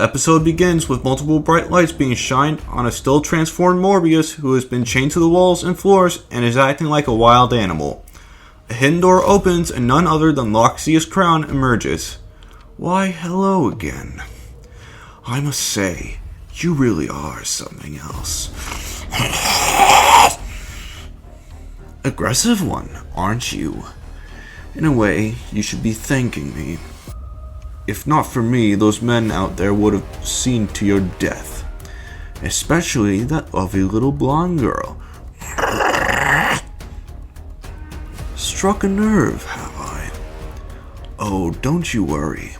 The episode begins with multiple bright lights being shined on a still transformed Morbius who has been chained to the walls and floors and is acting like a wild animal. A hidden door opens and none other than Loxias Crown emerges. Why, hello again. I must say, you really are something else. Aggressive one, aren't you? In a way, you should be thanking me. If not for me, those men out there would have seen to your death. Especially that lovely little blonde girl. Struck a nerve, have I? Oh, don't you worry.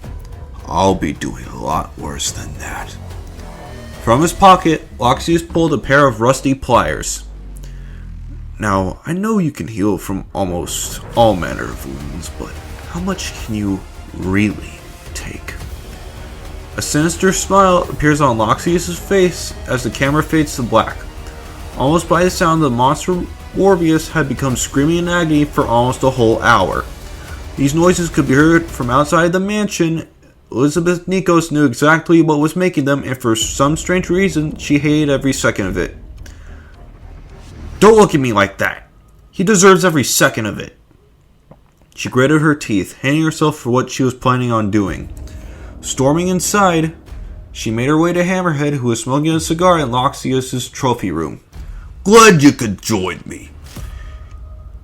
I'll be doing a lot worse than that. From his pocket, Loxias pulled a pair of rusty pliers. Now, I know you can heal from almost all manner of wounds, but how much can you really take? A sinister smile appears on Loxias' face as the camera fades to black. Almost by the sound, the monster Morbius had become screaming in agony for almost a whole hour. These noises could be heard from outside the mansion. Elizabeth Nikos knew exactly what was making them, and for some strange reason, she hated every second of it. Don't look at me like that! He deserves every second of it! She gritted her teeth, hating herself for what she was planning on doing. Storming inside, she made her way to Hammerhead, who was smoking a cigar in Loxias' trophy room. Glad you could join me.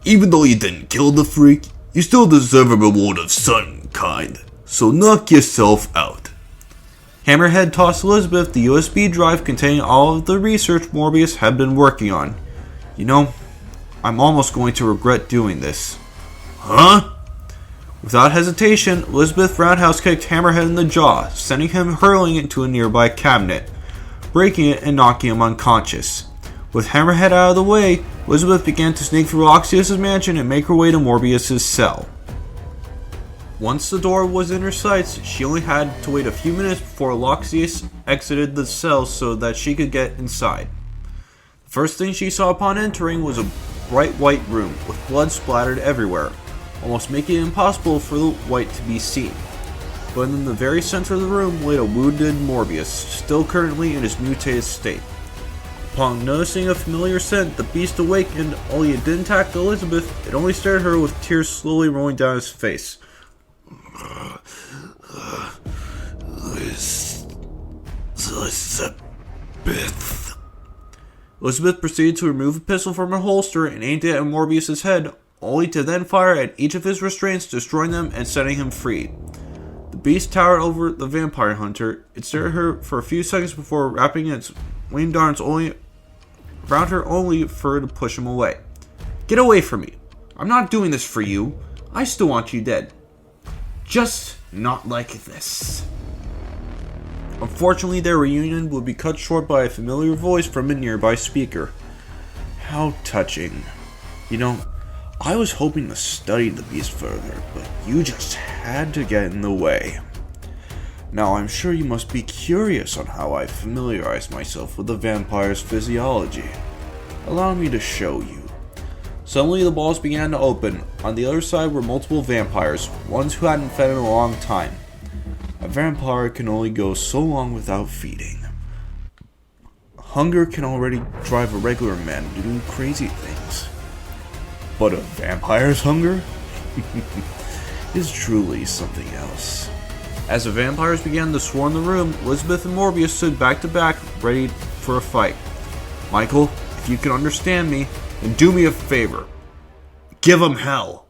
Even though you didn't kill the freak, you still deserve a reward of some kind, so knock yourself out. Hammerhead tossed Elizabeth the USB drive containing all of the research Morbius had been working on. You know, I'm almost going to regret doing this. Huh? Without hesitation, Elizabeth roundhouse kicked Hammerhead in the jaw, sending him hurling into a nearby cabinet, breaking it and knocking him unconscious. With Hammerhead out of the way, Elizabeth began to sneak through Loxias' mansion and make her way to Morbius' cell. Once the door was in her sights, she only had to wait a few minutes before Loxias exited the cell so that she could get inside. The first thing she saw upon entering was a bright white room with blood splattered everywhere, almost making it impossible for the white to be seen. But in the very center of the room lay a wounded Morbius, still currently in his mutated state. Upon noticing a familiar scent, the beast awakened, only it didn't attack Elizabeth, it only stared at her with tears slowly rolling down his face. Elizabeth proceeded to remove a pistol from her holster and aimed it at Morbius' head, only to then fire at each of his restraints, destroying them and setting him free. The beast towered over the vampire hunter. It stared at her for a few seconds before wrapping its winged arms around her only for her to push him away. Get away from me. I'm not doing this for you. I still want you dead. Just not like this. Unfortunately, their reunion would be cut short by a familiar voice from a nearby speaker. How touching. You know, I was hoping to study the beast further, but you just had to get in the way. Now, I'm sure you must be curious on how I familiarized myself with the vampire's physiology. Allow me to show you. Suddenly, the balls began to open. On the other side were multiple vampires, ones who hadn't fed in a long time. A vampire can only go so long without feeding. Hunger can already drive a regular man to do crazy things. But a vampire's hunger is truly something else. As the vampires began to swarm the room, Elizabeth and Morbius stood back to back, ready for a fight. Michael, if you can understand me, then do me a favor. Give him hell.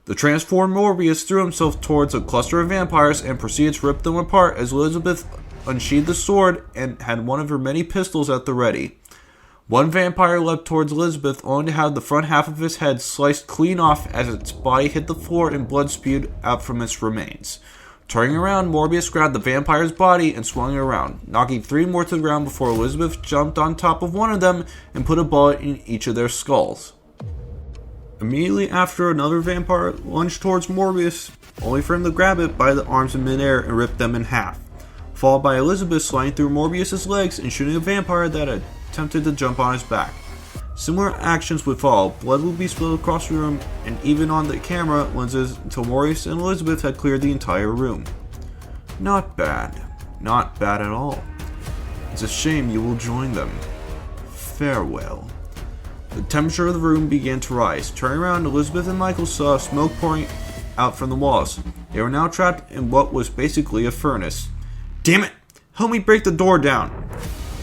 The transformed Morbius threw himself towards a cluster of vampires and proceeded to rip them apart as Elizabeth unsheathed the sword and had one of her many pistols at the ready. One vampire leapt towards Elizabeth, only to have the front half of his head sliced clean off as its body hit the floor and blood spewed out from its remains. Turning around, Morbius grabbed the vampire's body and swung it around, knocking 3 more to the ground before Elizabeth jumped on top of one of them and put a bullet in each of their skulls. Immediately after, another vampire lunged towards Morbius, only for him to grab it by the arms in midair and rip them in half, followed by Elizabeth sliding through Morbius' legs and shooting a vampire that had attempted to jump on his back. Similar actions would follow. Blood would be spilled across the room and even on the camera lenses until Morbius and Elizabeth had cleared the entire room. Not bad. not bad at all. It's a shame you will join them. Farewell. The temperature of the room began to rise. Turning around, Elizabeth and Michael saw smoke pouring out from the walls. They were now trapped in what was basically a furnace. Damn it! Help me break the door down!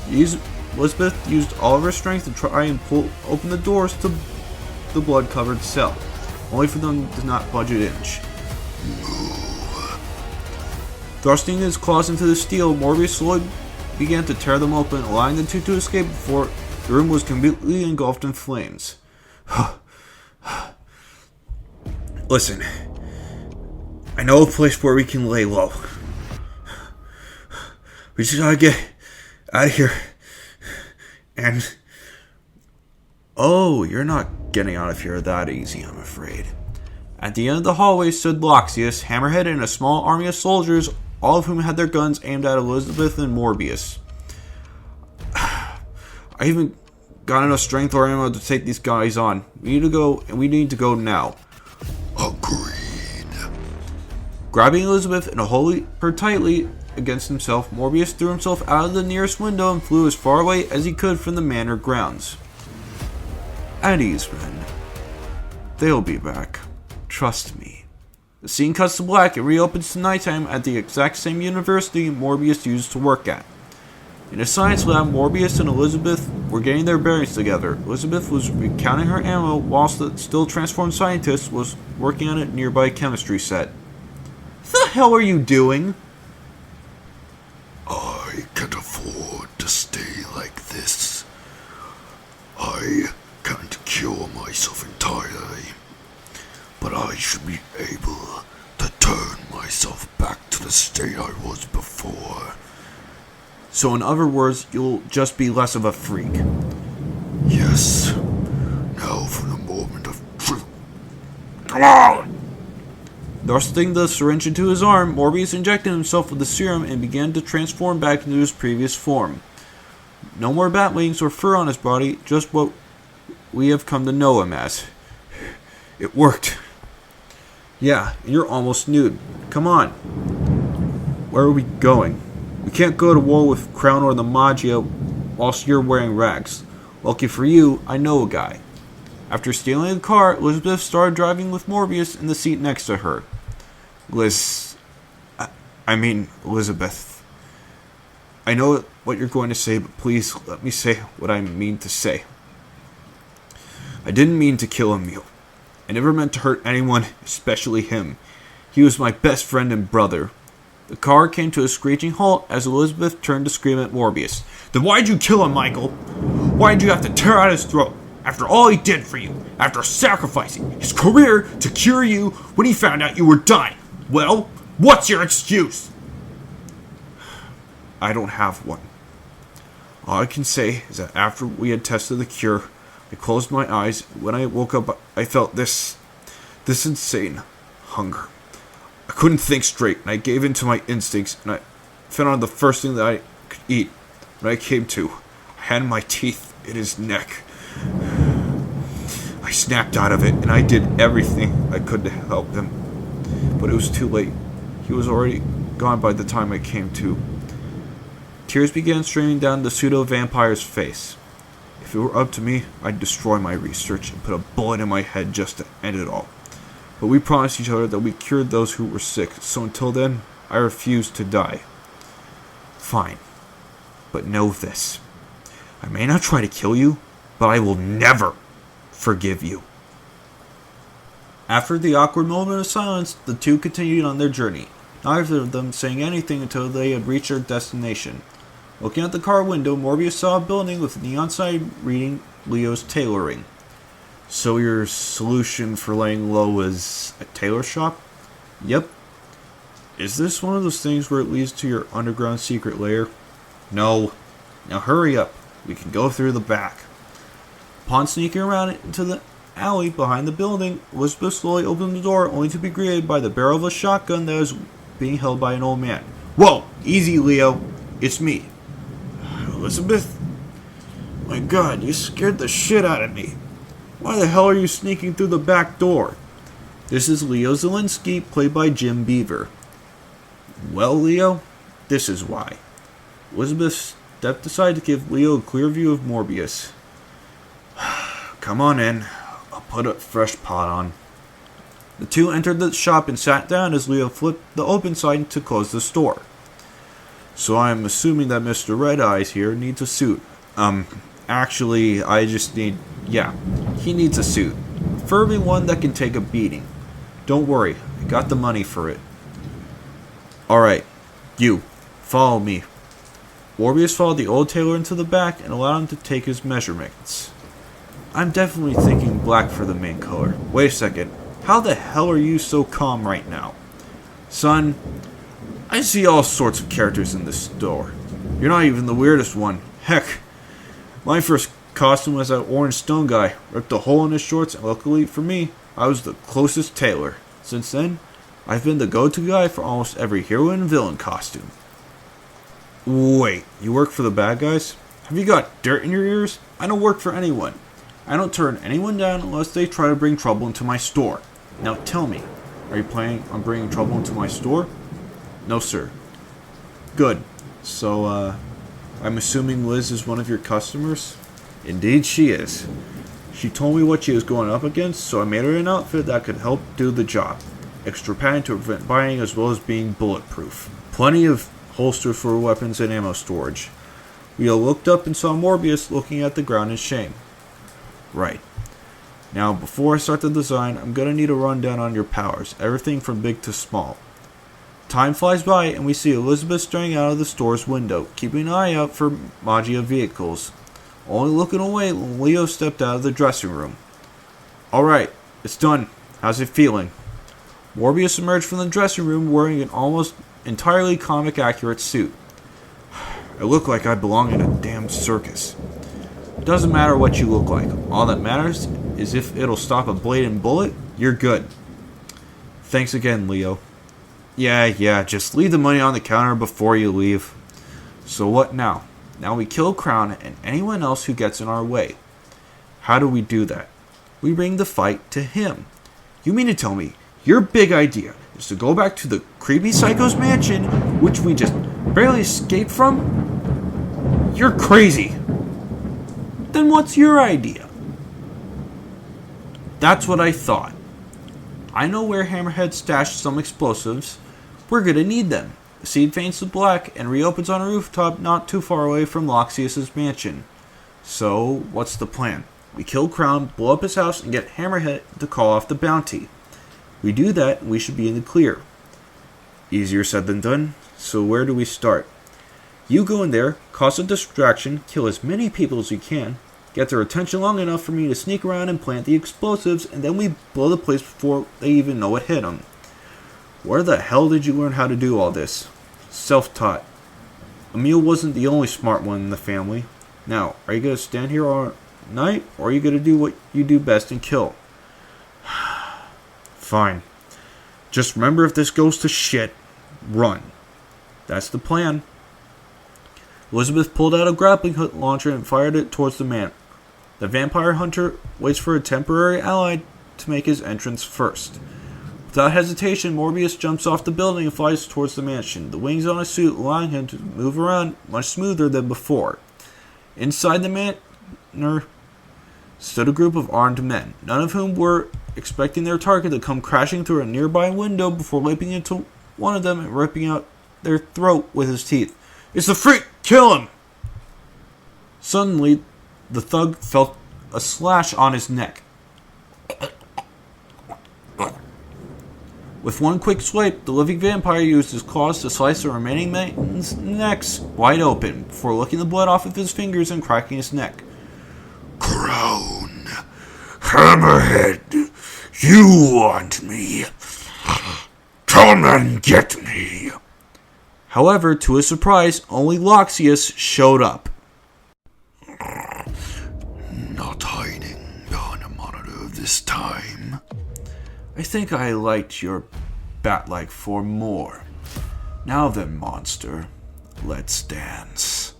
Elizabeth used all of her strength to try and pull open the doors to the blood-covered cell, only for them to not budge an inch. Thrusting his claws into the steel, Morbius slowly began to tear them open, allowing the two to escape before the room was completely engulfed in flames. Listen, I know a place where we can lay low. We just gotta get out of here. And... oh, you're not getting out of here that easy, I'm afraid. At the end of the hallway stood Loxius, Hammerhead, and a small army of soldiers, all of whom had their guns aimed at Elizabeth and Morbius. I haven't got enough strength or ammo to take these guys on. We need to go, and we need to go now. Agreed. Grabbing Elizabeth and holding her tightly against himself, Morbius threw himself out of the nearest window and flew as far away as he could from the manor grounds. At ease, friend. They'll be back. Trust me. The scene cuts to black and reopens to nighttime at the exact same university Morbius used to work at. In a science lab, Morbius and Elizabeth were getting their bearings together. Elizabeth was recounting her ammo whilst the still transformed scientist was working on a nearby chemistry set. What the hell are you doing? I can't afford to stay like this. I can't cure myself entirely, but I should be able to turn myself back to the state I was before. So in other words, you'll just be less of a freak. Yes. Now for the moment of truth. Come on! Thrusting the syringe into his arm, Morbius injected himself with the serum and began to transform back into his previous form. No more bat wings or fur on his body, just what we have come to know him as. It worked. Yeah, and you're almost nude. Come on. Where are we going? We can't go to war with Crown or the Magia whilst you're wearing rags. Lucky for you, I know a guy. After stealing the car, Elizabeth started driving with Morbius in the seat next to her. Elizabeth. I know what you're going to say, but please let me say what I mean to say. I didn't mean to kill Emil. I never meant to hurt anyone, especially him. He was my best friend and brother. The car came to a screeching halt as Elizabeth turned to scream at Morbius. Then why'd you kill him, Michael? Why'd you have to tear out his throat? After all he did for you, after sacrificing his career to cure you when he found out you were dying. Well, what's your excuse? I don't have one. All I can say is that after we had tested the cure, I closed my eyes. When I woke up, I felt this insane hunger. I couldn't think straight, and I gave in to my instincts, and I found the first thing that I could eat. When I came to, I had my teeth in his neck. I snapped out of it, and I did everything I could to help him. But it was too late. He was already gone by the time I came to. Tears began streaming down the pseudo-vampire's face. If it were up to me, I'd destroy my research and put a bullet in my head just to end it all. But we promised each other that we cured those who were sick, so until then, I refused to die. Fine. But know this. I may not try to kill you, but I will never forgive you. After the awkward moment of silence, the two continued on their journey, neither of them saying anything until they had reached their destination. Looking out the car window, Morbius saw a building with a neon sign reading Leo's Tailoring. So your solution for laying low is a tailor shop? Yep. Is this one of those things where it leads to your underground secret lair? No. Now hurry up. We can go through the back. Upon sneaking around into the alley behind the building, Elizabeth slowly opened the door, only to be greeted by the barrel of a shotgun that was being held by an old man. Whoa! Easy, Leo. It's me. Elizabeth? My God, you scared the shit out of me. Why the hell are you sneaking through the back door? This is Leo Zielinski, played by Jim Beaver. Well, Leo, This is why. Elizabeth stepped aside to give Leo a clear view of Morbius. Come on in. I'll put a fresh pot on. The two entered the shop and sat down as Leo flipped the open sign to close the store. So I'm assuming that Mr. Red Eyes here needs a suit. Actually, I just need... Yeah, he needs a suit. Preferably one that can take a beating. Don't worry, I got the money for it. Alright, you, follow me. Morbius followed the old tailor into the back and allowed him to take his measurements. I'm definitely thinking black for the main color. Wait a second, how the hell are you so calm right now? Son, I see all sorts of characters in this store. You're not even the weirdest one. Heck, my first costume was that orange stone guy. Ripped a hole in his shorts, and luckily for me, I was the closest tailor. Since then, I've been the go-to guy for almost every hero and villain costume. Wait, you work for the bad guys? Have you got dirt in your ears? I don't work for anyone. I don't turn anyone down unless they try to bring trouble into my store. Now tell me, are you planning on bringing trouble into my store? No, sir. Good. So, I'm assuming Liz is one of your customers? Indeed she is. She told me what she was going up against, so I made her an outfit that could help do the job. Extra padding to prevent biting as well as being bulletproof. Plenty of holsters for weapons and ammo storage. We all looked up and saw Morbius looking at the ground in shame. Right. Now, before I start the design, I'm gonna need a rundown on your powers, everything from big to small. Time flies by and we see Elizabeth staring out of the store's window, keeping an eye out for Maggia vehicles. Only looking away when Leo stepped out of the dressing room. Alright, it's done. How's it feeling? Morbius emerged from the dressing room wearing an almost entirely comic-accurate suit. I look like I belong in a damn circus. Doesn't matter what you look like. All that matters is if it'll stop a blade and bullet, you're good. Thanks again, Leo. Yeah, just leave the money on the counter before you leave. So what now? Now we kill Crown and anyone else who gets in our way. How do we do that? We bring the fight to him. You mean to tell me your big idea is to go back to the creepy psycho's mansion, which we just barely escaped from? You're crazy. Then what's your idea? That's what I thought. I know where Hammerhead stashed some explosives. We're gonna need them. The seed faints to black and reopens on a rooftop not too far away from Loxius's mansion. So, what's the plan? We kill Crown, blow up his house, and get Hammerhead to call off the bounty. We do that, and we should be in the clear. Easier said than done. So where do we start? You go in there, cause a distraction, kill as many people as you can, get their attention long enough for me to sneak around and plant the explosives, and then we blow the place before they even know what hit them. Where the hell did you learn how to do all this? Self-taught. Emil wasn't the only smart one in the family. Now, are you going to stand here all night, or are you going to do what you do best and kill? Fine. Just remember, if this goes to shit, run. That's the plan. Elizabeth pulled out a grappling hook launcher and fired it towards the man. The vampire hunter waits for a temporary ally to make his entrance first. Without hesitation, Morbius jumps off the building and flies towards the mansion, the wings on his suit allowing him to move around much smoother than before. Inside the manor stood a group of armed men, none of whom were expecting their target to come crashing through a nearby window before leaping into one of them and ripping out their throat with his teeth. It's the freak! Kill him! Suddenly, the thug felt a slash on his neck. With one quick swipe, the living vampire used his claws to slice the remaining men's necks wide open, before licking the blood off of his fingers and cracking his neck. Crown, Hammerhead, you want me? Come and get me. However, to his surprise, only Loxius showed up. Not hiding behind a monitor this time. I think I liked your bat-like form more. Now then, monster, let's dance.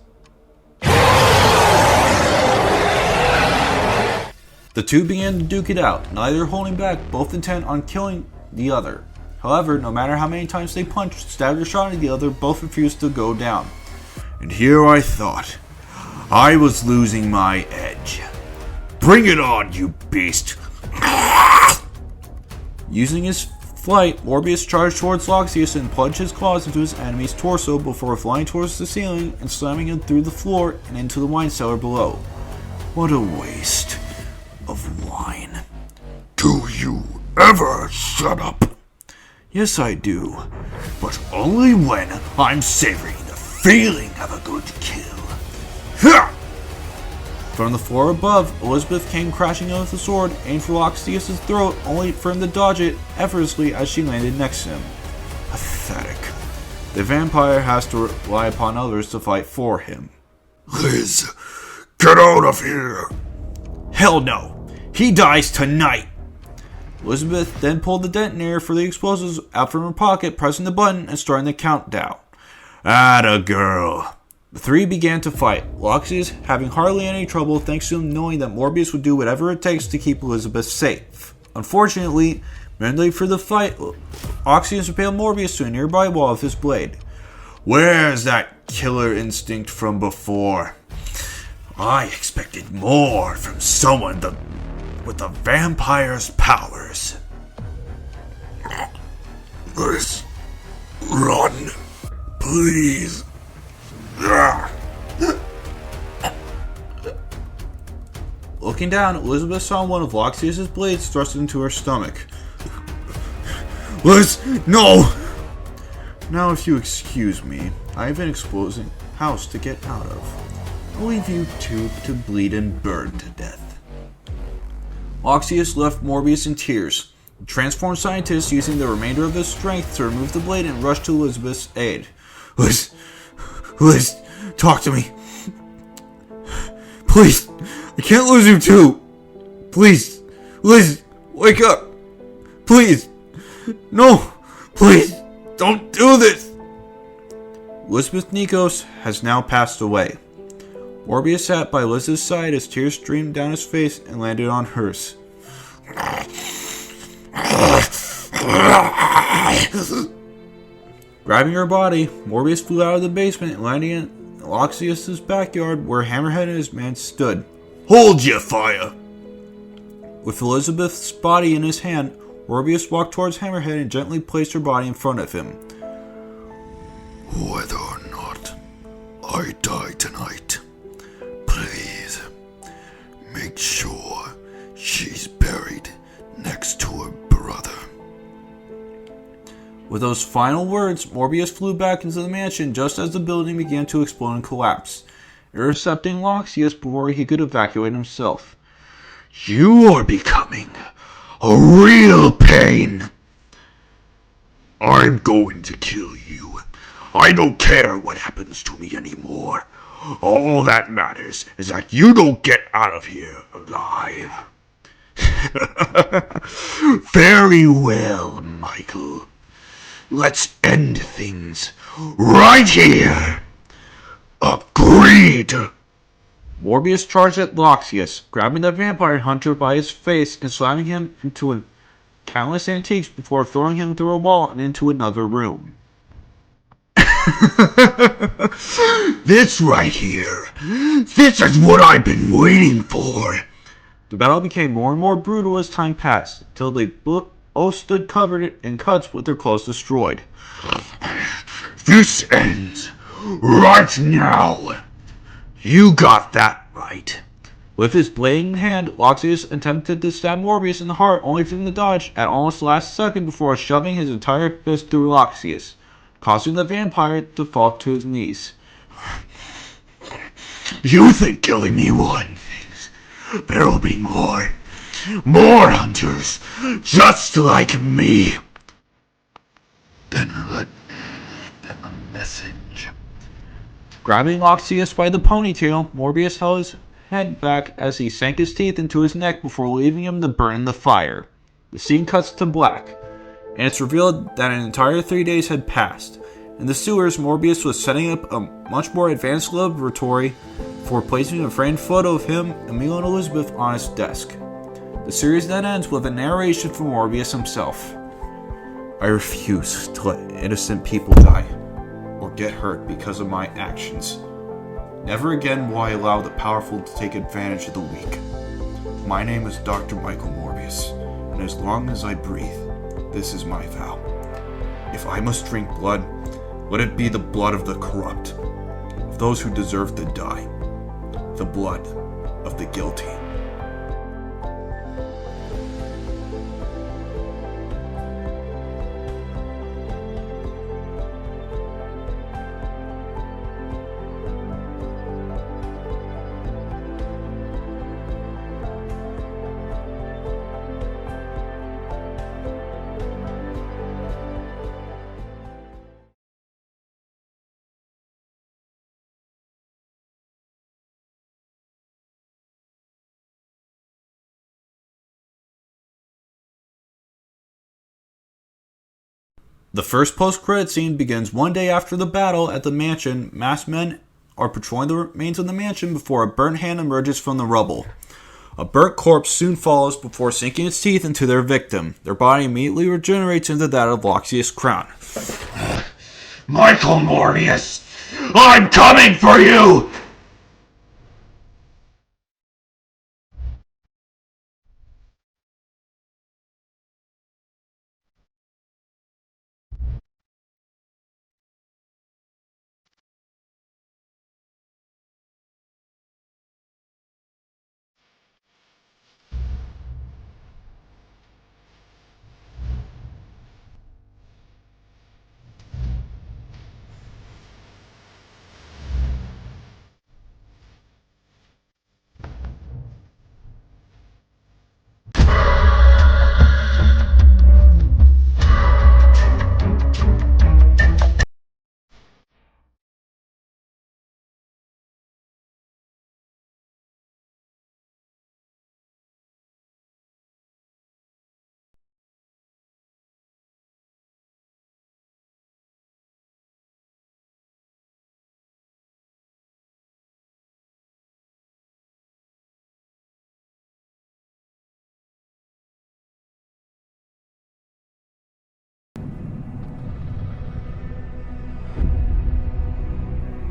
The two began to duke it out, neither holding back, both intent on killing the other. However, no matter how many times they punched, stabbed, or shot at the other, both refused to go down. And here I thought I was losing my edge. Bring it on, you beast! Using his flight, Morbius charged towards Loxius and plunged his claws into his enemy's torso before flying towards the ceiling and slamming him through the floor and into the wine cellar below. What a waste of wine. Do you ever shut up? Yes, I do, but only when I'm savoring the feeling of a good kill. Ha! From the floor above, Elizabeth came crashing in with the sword, aimed for Loxius' throat, only for him to dodge it effortlessly as she landed next to him. Pathetic. The vampire has to rely upon others to fight for him. Liz, get out of here! Hell no! He dies tonight! Elizabeth then pulled the detonator for the explosives out from her pocket, pressing the button and starting the countdown. Atta girl. The three began to fight, Loxius having hardly any trouble thanks to him knowing that Morbius would do whatever it takes to keep Elizabeth safe. Unfortunately, mentally for the fight, Loxius impaled Morbius to a nearby wall with his blade. Where's that killer instinct from before? I expected more from someone with the vampire's powers. Liz, run, please. Looking down, Elizabeth saw one of Loxius' blades thrust into her stomach. Liz, no! Now if you excuse me, I have an exploding house to get out of. I'll leave you two to bleed and burn to death. Loxius left Morbius in tears. The transformed scientist, using the remainder of his strength to remove the blade and rushed to Elizabeth's aid. Liz, talk to me. Please, I can't lose you too. Please, Liz, wake up. Please, no, please, don't do this. Elizabeth Nikos has now passed away. Morbius sat by Liz's side as tears streamed down his face and landed on hers. Grabbing her body, Morbius flew out of the basement and landing in Loxius' backyard where Hammerhead and his man stood. Hold your fire! With Elizabeth's body in his hand, Morbius walked towards Hammerhead and gently placed her body in front of him. Whether or not I die tonight, please make sure she's buried next to her brother. With those final words, Morbius flew back into the mansion just as the building began to explode and collapse, intercepting Loxius before he could evacuate himself. You are becoming a real pain. I'm going to kill you. I don't care what happens to me anymore. All that matters is that you don't get out of here alive. Very well, Michael. Let's end things right here. Agreed. Morbius charged at Loxius, grabbing the vampire hunter by his face and slamming him into countless antiques before throwing him through a wall and into another room. This right here. This is what I've been waiting for. The battle became more and more brutal as time passed, until they both stood covered in cuts with their clothes destroyed. This ends right now. You got that right. With his blade in hand, Loxius attempted to stab Morbius in the heart, only for him to dodge at almost the last second before shoving his entire fist through Loxius, causing the vampire to fall to his knees. You think killing me won? There'll be more. More hunters, just like me. Then a message. Grabbing Loxius by the ponytail, Morbius held his head back as he sank his teeth into his neck before leaving him to burn in the fire. The scene cuts to black, and it's revealed that an entire 3 days had passed. In the sewers, Morbius was setting up a much more advanced laboratory for placing a framed photo of him, Emil, and Elizabeth on his desk. The series then ends with a narration from Morbius himself. I refuse to let innocent people die or get hurt because of my actions. Never again will I allow the powerful to take advantage of the weak. My name is Dr. Michael Morbius, and as long as I breathe, this is my vow. If I must drink blood, let it be the blood of the corrupt, of those who deserve to die, the blood of the guilty. The first post-credit scene begins one day after the battle at the mansion. Masked men are patrolling the remains of the mansion before a burnt hand emerges from the rubble. A burnt corpse soon follows before sinking its teeth into their victim. Their body immediately regenerates into that of Loxias' crown. Michael Morbius, I'm coming for you!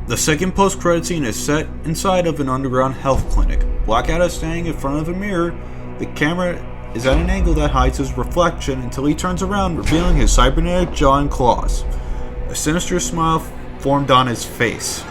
The second post-credit scene is set inside of an underground health clinic. Blackout is standing in front of a mirror. The camera is at an angle that hides his reflection until he turns around, revealing his cybernetic jaw and claws. A sinister smile formed on his face.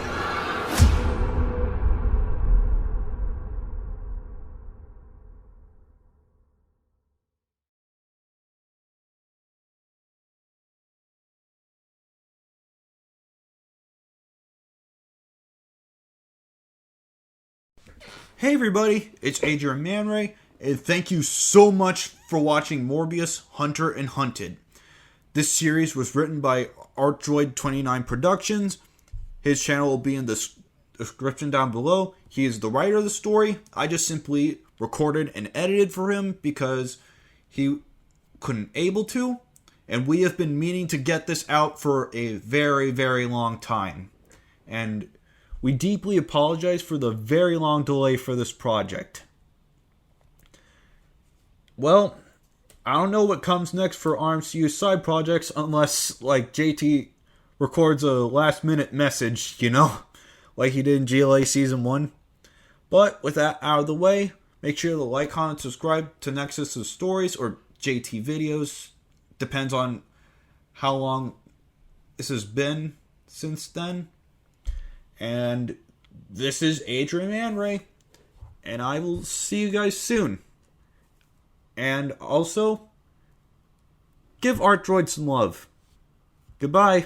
Hey everybody, it's Adrian Manray, and thank you so much for watching Morbius, Hunter, and Hunted. This series was written by ArtDroid29 Productions. His channel will be in the description down below. He is the writer of the story. I just simply recorded and edited for him because he couldn't able to, and we have been meaning to get this out for a very, very long time. And we deeply apologize for the very long delay for this project. Well, I don't know what comes next for RMCU side projects unless, like, JT records a last-minute message, like he did in GLA Season 1. But with that out of the way, make sure to like, comment, subscribe to Nexus's stories or JT videos. Depends on how long this has been since then. And this is Adrian Manray, and I will see you guys soon. And also, give ArtDroid some love. Goodbye.